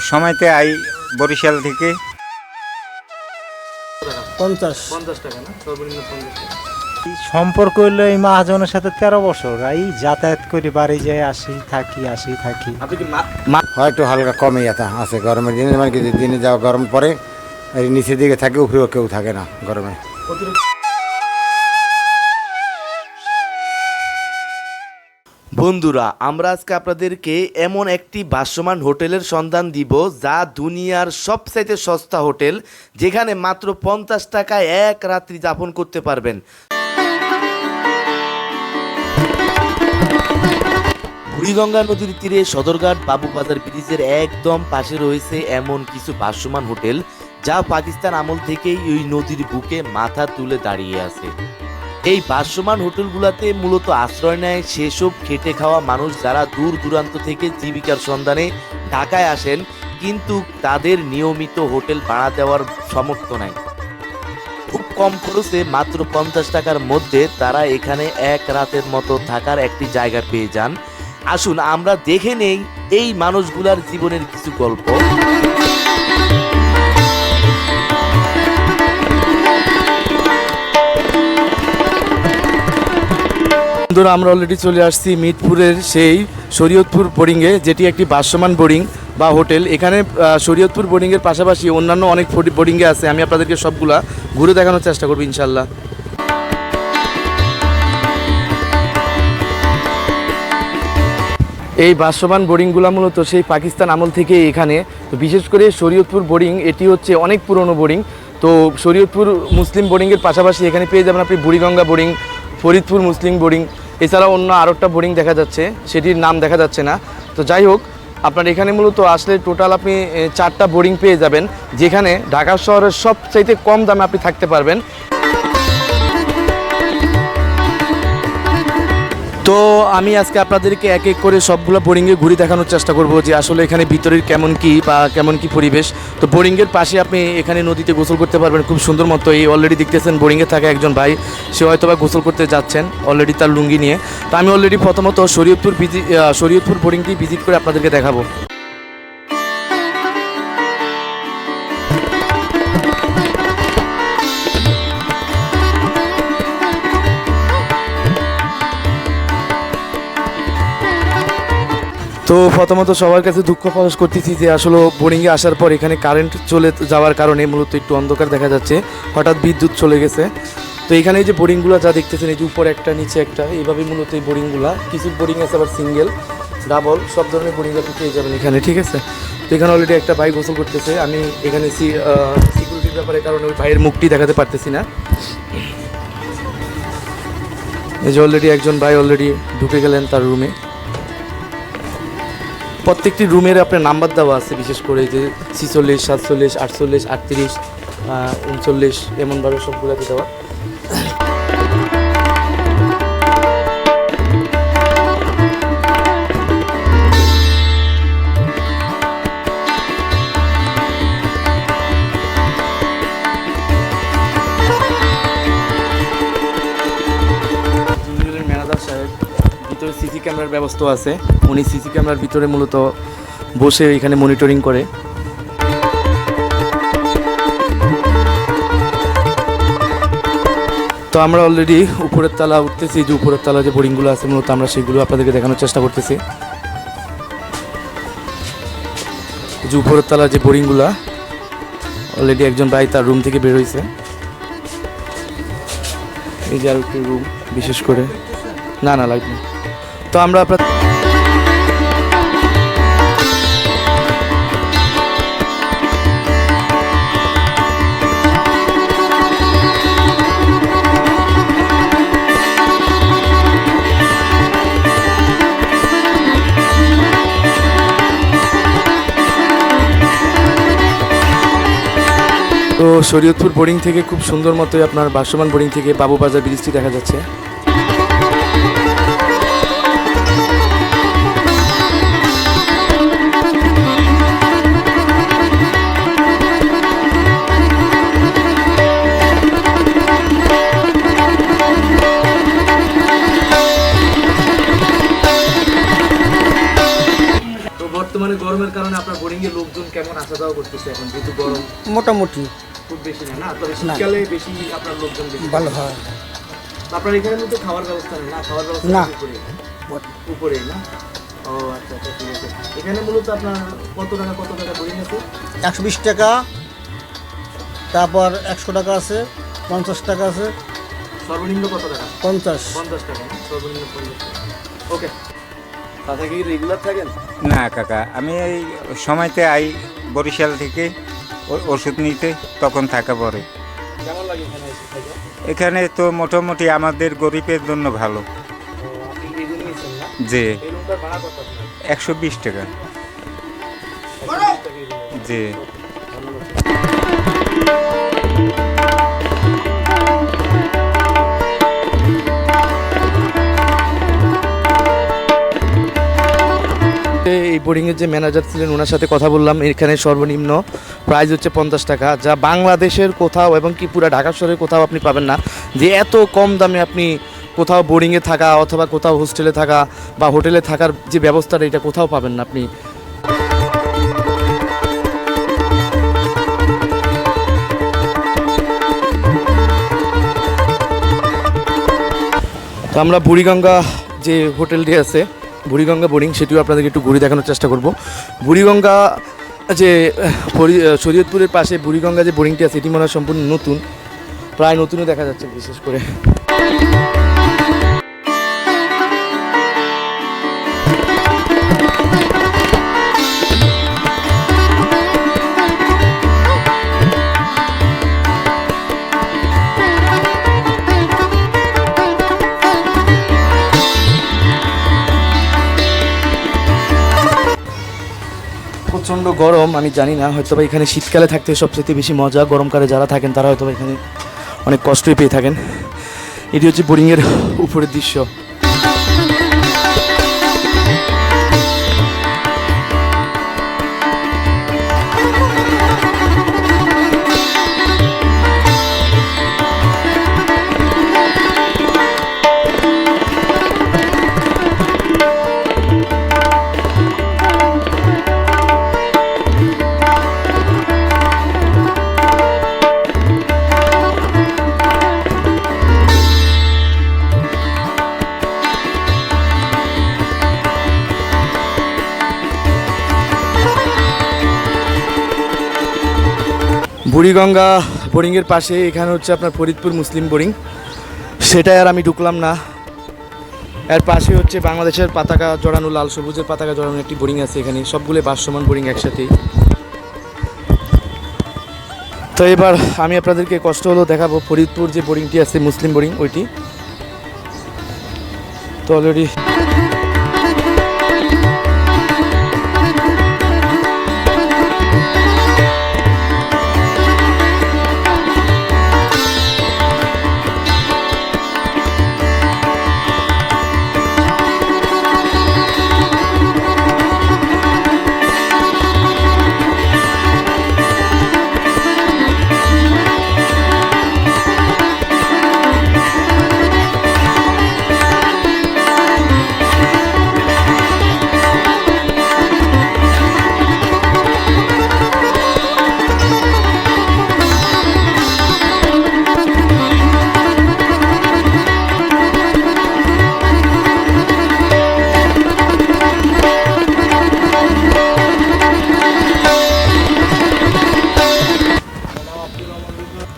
সময়তে আই বরিশাল থেকে। 50 টাকা না, সর্বনিম্ন 50 টাকা। সম্পর্ক হইলো এই মহাজনের সাথে 13 বছর। এই যাতায়াত করে বাড়ি যায়, আসি থাকি। আপনি কি হয়তো হালকা কমই আছে গরমের দিনে, মানে কি দিনে যাওয়া গরম পড়ে, এই নিচের দিকে থাকে, উপরেও কেউ থাকে না গরমে। বন্ধুরা, আমরা আজকে আপনাদেরকে এমন একটি ভাসমান হোটেলের সন্ধান দিব যা দুনিয়ার সবচাইতে সস্তা হোটেল, যেখানে মাত্র 50 টাকায় এক রাত্রি যাপন করতে পারবেন। বুড়িগঙ্গা নদীর তীরে সদরঘাট বাবুবাজার ব্রিজের একদম পাশে রয়েছে এমন কিছু ভাসমান হোটেল যা পাকিস্তান আমল থেকেই ওই নদীর বুকে মাথা তুলে দাঁড়িয়ে আছে। এই ভাসমান হোটেলগুলোতে মূলত আশ্রয় নেয় সেসব খেটে খাওয়া মানুষ যারা দূর দূরান্ত থেকে জীবিকার সন্ধানে ঢাকায় আসেন, কিন্তু তাদের নিয়মিত হোটেল ভাড়া দেওয়ার সামর্থ্য নাই। খুব কম খরচে মাত্র 50 টাকার মধ্যে তারা এখানে এক রাতের মতো থাকার একটি জায়গা পেয়ে যান। আসুন আমরা দেখে নেই এই মানুষগুলার জীবনের কিছু গল্প। বন্ধুরা, আমরা অলরেডি চলে আসছি মিরপুরের সেই শরীয়তপুর বোর্ডিংয়ে, যেটি একটি ভাসমান বোর্ডিং বা হোটেল। এখানে শরীয়তপুর বোর্ডিংয়ের পাশাপাশি অন্যান্য অনেক বোর্ডিংয়ে আছে, আমি আপনাদেরকে সবগুলা ঘুরে দেখানোর চেষ্টা করবো ইনশাল্লাহ। এই ভাসমান বোর্ডিংগুলো মূলত সেই পাকিস্তান আমল থেকে এখানে, তো বিশেষ করে শরীয়তপুর বোর্ডিং এটি হচ্ছে অনেক পুরনো বোর্ডিং। তো শরীয়তপুর মুসলিম বোর্ডিংয়ের পাশাপাশি এখানে পেয়ে যাবেন আপনি বুড়িগঙ্গা বোর্ডিং, ফরিদপুর মুসলিম বোর্ডিং, এছাড়াও অন্য আরও একটা বোর্ডিং দেখা যাচ্ছে, সেটির নাম দেখা যাচ্ছে না। তো যাই হোক, আপনার এখানে মূলত আসলে টোটাল আপনি 4টা বোর্ডিং পেয়ে যাবেন, যেখানে ঢাকা শহরের সবচাইতে কম দামে আপনি থাকতে পারবেন। তো আমি আজকে আপনাদেরকে এক এক করে সবগুলো বোর্ডিংয়ে ঘুরে দেখানোর চেষ্টা করব যে আসলে এখানে ভিতরের কেমন কি বা কেমন কি পরিবেশ। তো বোর্ডিংয়ের পাশে আপনি এখানে নদীতে গোসল করতে পারবেন খুব সুন্দর মতো। এই অলরেডি দেখতেছেন বোর্ডিংয়ে থাকা একজন ভাই, সে হয়তো বা গোসল করতে যাচ্ছেন অলরেডি তার লুঙ্গি নিয়ে। তো আমি অলরেডি প্রথমত শরীয়তপুর বোর্ডিংটি ভিজিট করে আপনাদেরকে দেখাবো। তো প্রথমত সবার কাছে দুঃখ প্রকাশ করতেছি যে আসলে বোর্ডিংয়ে আসার পর এখানে কারেন্ট চলে যাওয়ার কারণে মূলত একটু অন্ধকার দেখা যাচ্ছে, হঠাৎ বিদ্যুৎ চলে গেছে। তো এখানে এই যে বোর্ডিংগুলো যা দেখতেছেন, এই যে উপরে একটা নিচে একটা, এইভাবে মূলত এই বোর্ডিংগুলো, কিছু বোর্ডিং আছে আবার সিঙ্গেল, ডাবল, সব ধরনের বোর্ডিং আপনি পেয়ে যাবেন এখানে, ঠিক আছে। তো এখানে অলরেডি একটা ভাই গোসল করতেছে, আমি এখানে সিকিউরিটির ব্যাপারের কারণে ওই ভাইয়ের মুখটি দেখাতে পারতেছি না। এই যে অলরেডি একজন ভাই অলরেডি ঢুকে গেলেন তার রুমে। প্রত্যেকটি রুমের আপনার নাম্বার দেওয়া আছে, বিশেষ করে যে 46, 47, 48, 38, 39 এমনভাবে সবগুলোতে দেওয়া। ম্যানেজার সাহেব, ভিতরে সিসি ক্যামেরার ব্যবস্থা আছে, উনি সিসি ক্যামেরার ভিতরে মূলত বসে এখানে মনিটরিং করে। তো আমরা অলরেডি উপরের তলা উঠতেছি, যে উপরের তলা যে বোর্ডিংগুলো আছে মূলত আমরা সেগুলো আপনাদেরকে দেখানোর চেষ্টা করতেছি। যে উপরের তলা যে বোর্ডিংগুলো, অলরেডি একজন ভাই তার রুম থেকে বের হয়েছে। এই যে আর একটু রুম, বিশেষ করে না লাগবে। তো আমরা আপনার তো শরীয়তপুর বোর্ডিং থেকে খুব সুন্দর মতোই আপনার ভাসমান বোর্ডিং থেকে বাবুবাজার ব্রিজটি দেখা যাচ্ছে। বর্তমানে গরমের কারণে আপনার বোর্ডিং এ লোকজন কেমন আসা যাওয়া করতেছে এখন যেহেতু গরম মোটামুটি খুব বেশি না তবে শীতকালে বেশি আপনার লোকজন বেশি ভালো হয়। তো আপনার এখানে মধ্যে খাওয়ার ব্যবস্থা নেই না খাওয়ার ব্যবস্থা না। উপরেই না ও আচ্ছা আচ্ছা ঠিক আছে এখানে মূলত আপনার কত টাকা বোর্ডিং আছে 120 টাকা, তারপর 100 টাকা আছে, 50 টাকা আছে, সর্বনিম্ন কত টাকা 50। 50 টাকা না? সর্বনিম্ন 50 টাকা ওকে তাতে কি রেগুলার থাকেন না কাকা, আমি এই সময়তে আই বরিশাল থেকে ওষুধ নিতে, তখন থাকা পড়ে। কেমন লাগে এখানে এসে থেকে এখানে তো মোটামুটি আমাদের গরিবের জন্য ভালো। তো আপনি এই রুম নিয়েছেন না যে এই রুমটার ভাড়া কত আপনার 120 টাকা। 120 টাকা এই রুমের। যে এই বোর্ডিংয়ের যে ম্যানেজার ছিলেন ওনার সাথে কথা বললাম। এখানে সর্বনিম্ন প্রাইস হচ্ছে 50 টাকা, যা বাংলাদেশের কোথাও এবং কি পুরো ঢাকা শহরে কোথাও আপনি পাবেন না, যে এত কম দামে আপনি কোথাও বোর্ডিংয়ে থাকা অথবা কোথাও হোস্টেলে থাকা বা হোটেলে থাকার যে ব্যবস্থাটা এটা কোথাও পাবেন না আপনি। তো আমরা বুড়িগঙ্গা যে হোটেলটি আছে বুড়িগঙ্গা বোর্ডিং, সেটিও আপনাদেরকে একটু ঘুরে দেখানোর চেষ্টা করব। বুড়িগঙ্গা যে শরীয়তপুরের পাশে বুড়িগঙ্গা যে বোর্ডিংটি আছে এটি মনে হয় সম্পূর্ণ নতুন, প্রায় নতুনও দেখা যাচ্ছে বিশেষ করে। প্রচণ্ড গরম, আমি জানি না, হয়তো বা এখানে শীতকালে থাকতে সবচেয়ে বেশি মজা, গরমকালে যারা থাকেন তারা হয়তো বা এখানে অনেক কষ্টই পেয়ে থাকেন। এটি হচ্ছে বোর্ডিংয়ের উপরের দৃশ্য। বুড়িগঙ্গা বোর্ডিংয়ের পাশে এখানে হচ্ছে আপনার ফরিদপুর মুসলিম বোর্ডিং, সেটাই আর আমি ঢুকলাম না। এর পাশে হচ্ছে বাংলাদেশের পতাকা জড়ানো, লাল সবুজের পতাকা জড়ানো একটি বোর্ডিং আছে এখানে, সবগুলো ভাসমান বোর্ডিং একসাথেই। তো এবার আমি আপনাদেরকে কষ্ট হলো দেখাবো ফরিদপুর যে বোর্ডিংটি আছে মুসলিম বোর্ডিং ওইটি। তো অলরেডি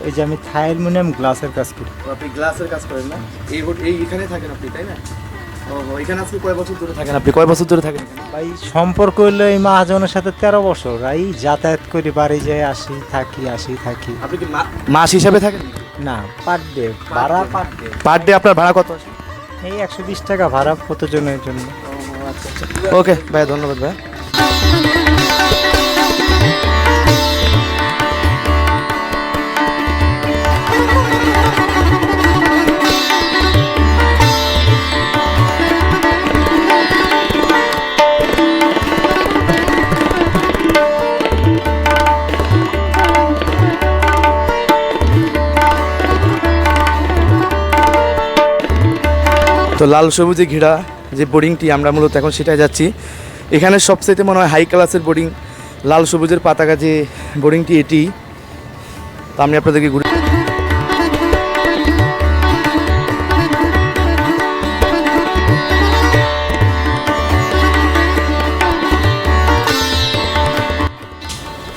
এই যে আমি থাই অ্যালুমিনিয়াম গ্লাসের কাজ করি। আপনি গ্লাসের কাজ করেন না? এইখানে থাকেন আপনি, তাই না? এখানে আজকে কয় বছর ধরে থাকেন আপনি? কয় বছর ধরে থাকেন এখানে? ভাই সম্পর্ক হইলো এই মহাজনের সাথে 13 বছর। এই যাতায়াত করি, বাড়ি যাই, আসি থাকি। আপনি কি মাস হিসাবে থাকেন? না, পার ডে ভাড়া, পার ডে আপনার ভাড়া কত আছে? এই 120 টাকা ভাড়া কতজনের জন্য। ওকে ভাই, ধন্যবাদ ভাই। তো লাল সবুজে ঘেরা যে বোর্ডিংটি, আমরা মূলত এখন সেটাই যাচ্ছি। এখানে সবচাইতে মনে হয় হাই ক্লাসের বোর্ডিং, লাল সবুজের পতাকা যে বোর্ডিংটি এটি। তো আমি আপনাদেরকে ঘুরে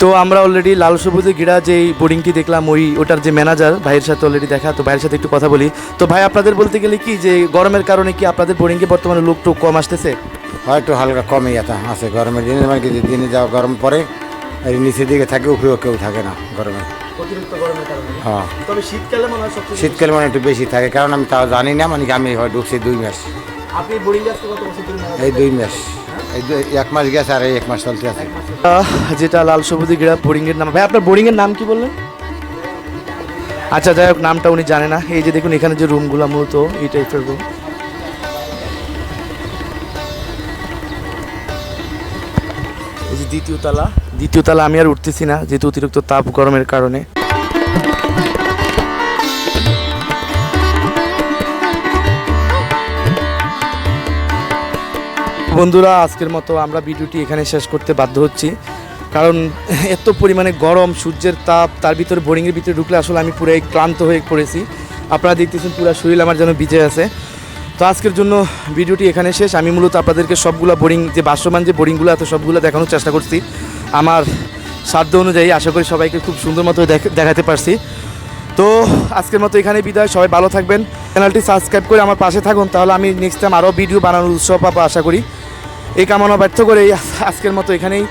তো আমরা অলরেডি লাল সবুজে ঘেরা যে বোর্ডিংটি দেখলাম ওটার যে ম্যানেজার ভাইয়ের সাথে অলরেডি দেখা, তো ভাইয়ের সাথে একটু কথা বলি। তো ভাই, আপনাদের বলতে গেলে কি যে গরমের কারণে কি আপনাদের বোর্ডিংয়ে বর্তমানে লোক টোক কম আসতেছে? হয়তো হালকা কমে আছে গরমের দিনে, মানে কি দিনে যাওয়া গরম পড়ে আর নিচের দিকে থাকে, উপরেও কেউ থাকে না গরমে। অতিরিক্ত গরমের কারণে। হ্যাঁ, তবে শীতকালে মনে হয় সবচেয়ে শীতকালে মানে একটু বেশি থাকে, কারণ আমি তাও জানি না, মানে কি আমি হয় ঢুকছি 2 মাস, আপনি বোরিং গাছকে কত বছর ধরে মেরামত এই 2 মাস, এই 1 মাস গেছে আর এই 1 মাস চলতে আছে। যেটা লাল সবুজে ঘেরা বোর্ডিংয়ের নাম, ভাই আপনার বোর্ডিংয়ের নাম কি বললেন? আচ্ছা, যাই হোক, নামটা উনি জানে না। এই যে দেখুন এখানে যে রুমগুলো মূলত এই টাইপের রুম। এই যে দ্বিতীয় তালা আমি আর উঠতেছি না, যেহেতু অতিরিক্ত তাপ গরমের কারণে। বন্ধুরা, আজকের মতো আমরা ভিডিওটি এখানে শেষ করতে বাধ্য হচ্ছি, কারণ এত পরিমাণে গরম, সূর্যের তাপ, তার ভিতরে বোরিংয়ের ভিতরে ঢুকলে আসলে আমি পুরাই ক্লান্ত হয়ে পড়েছি। আপনারা দেখতেছেন পুরো শরীর আমার যেন ভিজে আছে। তো আজকের জন্য ভিডিওটি এখানে শেষ। আমি মূলত আপনাদেরকে সবগুলো বোরিং, যে ভাসমান যে বোরিংগুলো আছে সবগুলো দেখানোর চেষ্টা করছি আমার সাধ্য অনুযায়ী। আশা করি সবাইকে খুব সুন্দর মতো দেখাতে পারছি। তো আজকের মতো এখানে বিদায়। সবাই ভালো থাকবেন, চ্যানেলটি সাবস্ক্রাইব করে আমার পাশে থাকুন, তাহলে আমি নেক্সট টাইম আরও ভিডিও বানানোর উৎসাহ পাবো আশা করি। এই কামনা ব্যর্থ করে আজকের মতো এখানেই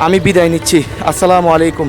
আমি বিদায় নিচ্ছি। আসসালামু আলাইকুম।